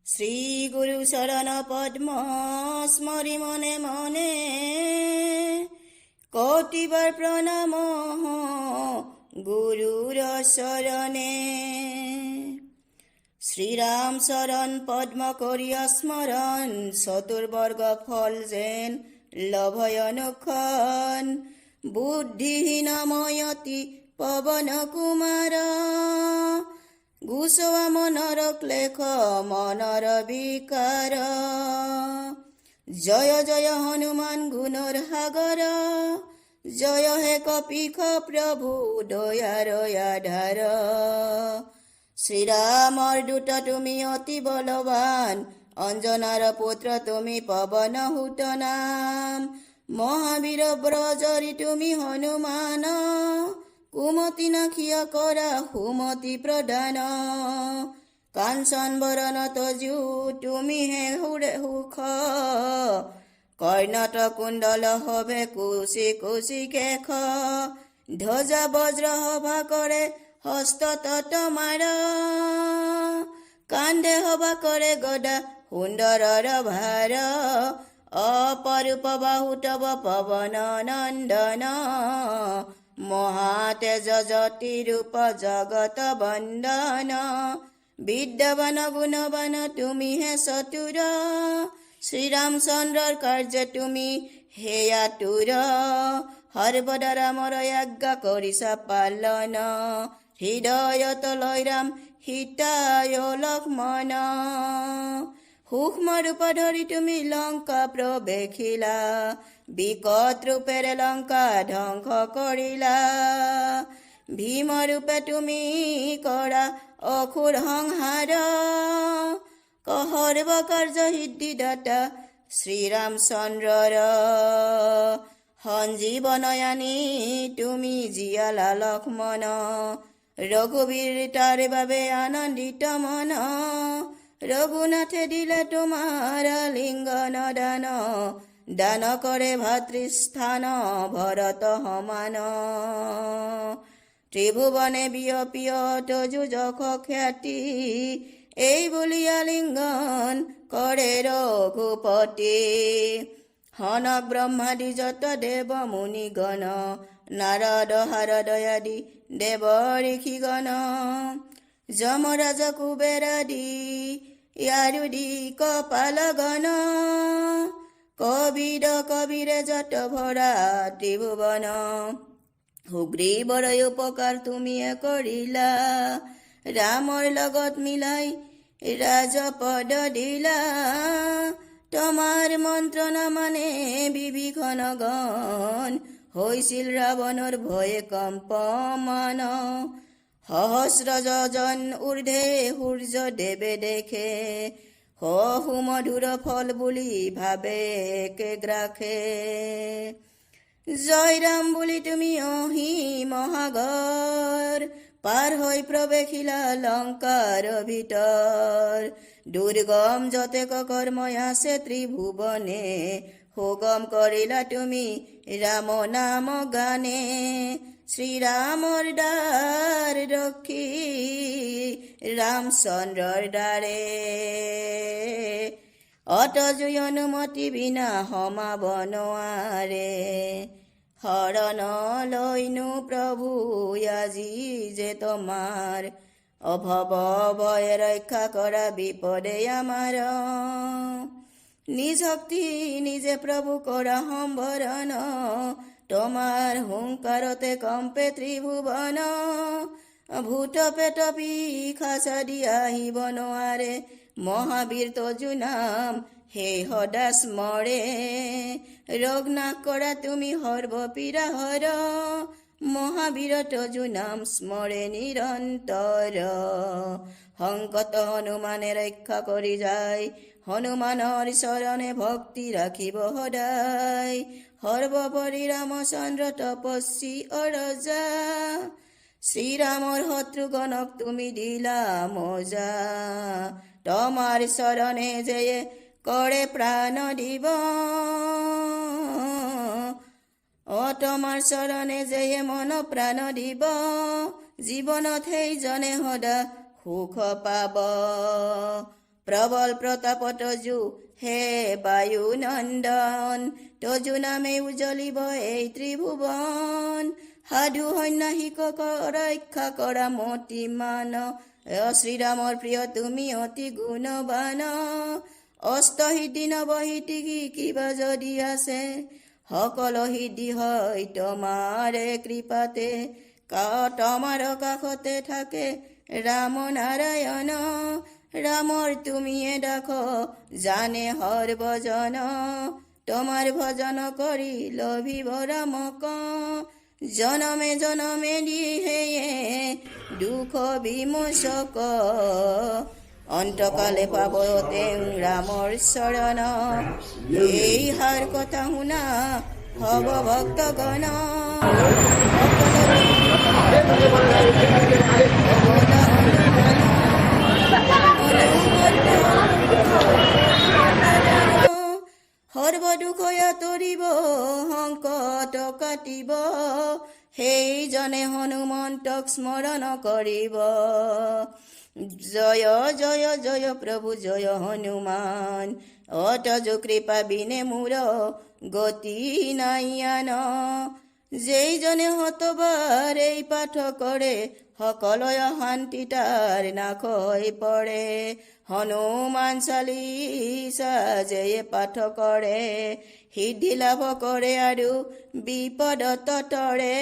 শ্ৰী গুৰু চৰণ পদ্ম স্মৰি মনে মনে কতিবাৰ প্ৰণাম গুৰুৰ চৰণে। শ্ৰীৰাম চৰণ পদ্ম কৰি স্মৰণ চতুৰ্বৰ্গ ফল যেন লভয় অনুক্ষণ। বুদ্ধিহীন ময়তি পৱন কুমাৰ গুচোৱা মনৰ ক্লেশ মনৰ বিকাৰ। জয় জয় হনুমান গুণৰ সাগৰ জয় হে কপিখ প্ৰভু দয়াৰ আধাৰ। শ্ৰীৰামৰ দূত তুমি অতি বলৱান অঞ্জনাৰ পুত্ৰ তুমি পৱন সুত নাম। মহাবীৰ ব্ৰজৰি তুমি হনুমান কুমতি নাখিয়া কৰা সুমতি প্ৰদান। কাঞ্চন বৰণ তজু তুমি হে সুখ কৰ্ণত কুণ্ডল হবে কুচি কুচি কেশ। ধ্বজা বজ্ৰ সভা কৰে হস্ত তোমাৰ কান্ধে সভা কৰে গদা সুন্দৰৰ ভাৰ। অপৰূপ বাহু তব পৱন নন্দন মহাতেজ জ্যোতি ৰূপ জগত বন্দন। বিদ্যাবান গুণবান তুমি হে চতুৰ শ্ৰীৰামচন্দ্ৰৰ কাৰ্য তুমি হেয়া তুৰ। সৰ্বদা ৰামৰ আজ্ঞা কৰিছা পালন হৃদয়ত লৈ ৰাম সীতায় লক্ষ্মণ। সূক্ষ্ম ৰূপ ধৰি তুমি লংকা প্ৰৱেশিলা বিকট ৰূপেৰে লংকা ধ্বংস কৰিলা। ভীম ৰূপে তুমি কৰা অসুৰ সংহাৰ সৰ্ব কাৰ্য সিদ্ধিদাতা শ্ৰীৰামচন্দ্ৰৰ। সঞ্জীৱনয়ানী তুমি জীয়ালা লক্ষ্মণ ৰঘুবীৰ তাৰ বাবে আনন্দিত মন। ৰঘুনাথে দিলে তোমাৰ লিংগন দান দান কৰে ভাতৃস্থান ভৰত সমান। ত্ৰিভুৱনে বিয়পিয় তজু যশ খ্যাতি এই বুলিয়া লিংগন কৰে ৰঘুপতি। সনক ব্ৰহ্মাদি যত দেৱ মুনিগণ নাৰদ হাৰদ আদি দেৱ ঋষিগণ যমৰাজ কুবেৰাদি ইয়াৰো দি কপাল গণ। কবিৰ কবিৰে যত ভৰা ত্ৰিভুৱন সুগ্ৰীৱৰ উপকাৰ তুমিয়ে কৰিলা। ৰামৰ লগত মিলাই ৰাজপদ দিলা। তোমাৰ মন্ত্ৰণা মানে বিভীষণ গণ হৈছিল ৰাৱণৰ ভয়ে কম্পমান। সহস্ৰ যোজন ঊৰ্ধে সূৰ্য দেৱে দেখে সুমধুৰ ফল বুলি ভাবে গ্ৰাসে। জয় ৰাম বুলি তুমি অহি মহাগৰ পাৰ হৈ প্ৰৱেশিলা লংকাৰ ভিতৰ। দুৰ্গম যতেক কৰ্মই আছে ত্ৰিভুৱনে সুগম কৰিলা তুমি ৰাম নাম গানে। শ্ৰীৰামৰ দ্বাৰ ৰক্ষী ৰামচন্দ্ৰৰ দ্বাৰে অতজুই অনুমতি বিনা সমাব নোৱাৰে। শৰণ লৈনো প্ৰভু আজি যে তোমাৰ অভৱ ভয়ে ৰক্ষা কৰা বিপদে আমাৰ। নিজ শক্তি নিজে প্ৰভু কৰা সম্বৰণ তোমাৰ হুংকাৰতে কম্পে ত্ৰিভুৱন। ভূত পেট পিশাচাদি আহিব নোৱাৰে মহাবীৰ তজু নাম হে সদা স্মৰে। ৰোগ নাশ কৰা তুমি সৰ্বপীড়া হৰ মহাবীৰ তজু নাম স্মৰে নিৰন্তৰ। সংকট হনুমানে ৰক্ষা কৰি যায় হনুমানৰ চৰণে ভক্তি ৰাখিব সদায়। সৰ্বোপৰি ৰামচন্দ্ৰ তপস্বী অৰজা শ্ৰীৰামৰ শত্ৰুগণক তুমি দিলা মজা। তোমাৰ চৰণে যে কৰে প্ৰাণ দিব তোমাৰ চৰণে যে মন প্ৰাণ দিব। জীৱনত সেইজনে সদা সুখ পাব প্রবল প্রতাপ তজু হে বায়ু নন্দন তজু নামে উজ্জ্বলিব এই ত্রিভুবন সাধু সন্ন্যাসীক ৰক্ষা কৰা মতিমান শ্ৰীৰামৰ প্ৰিয় তুমি অতি গুণবান অষ্টসিদ্ধি নৱসিদ্ধি কিবা যদি আছে সকলো সিদ্ধি হয় তোমাৰে কৃপাতে তোমাৰ কাষতে থাকে ৰাম নাৰায়ণ ৰামৰ তুমিয়ে দেখো জানে সৰ্বজন তোমাৰ ভজন কৰি লভিব ৰামক জনমে জনমে দিহে দুখ বিমোচক অন্তকালে পাব তেং ৰামৰ চৰণ এই সাৰ কথা শুনা হব ভক্তগণ সৰ্বদুখ আঁতৰিব সংকট কাটিব সেইজনে হনুমন্তক স্মৰণ কৰিব জয় জয় জয় প্ৰভু জয় হনুমান অতজু কৃপা বিনে মূৰ গতি নাইয়ান যেইজনে শতবাৰ এই পাঠ কৰে সকলোৱে শান্তি তাৰ নাশ হৈ পৰে হনুমান চালিচা যে পাঠ কৰে সিদ্ধি লাভ কৰে আৰু বিপদত তৰে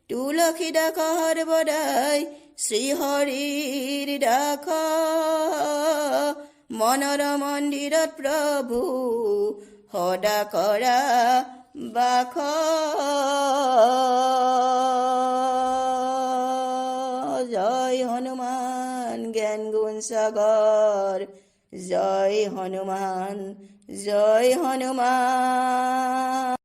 তুলসী দাস সৰ্বদাই শ্ৰীহৰিৰ দাস মনৰ মন্দিৰত প্ৰভু সদা কৰা বাস জয় হনুমান জ্ঞান গুণ সাগৰ জয় হনুমান জয় হনুমান।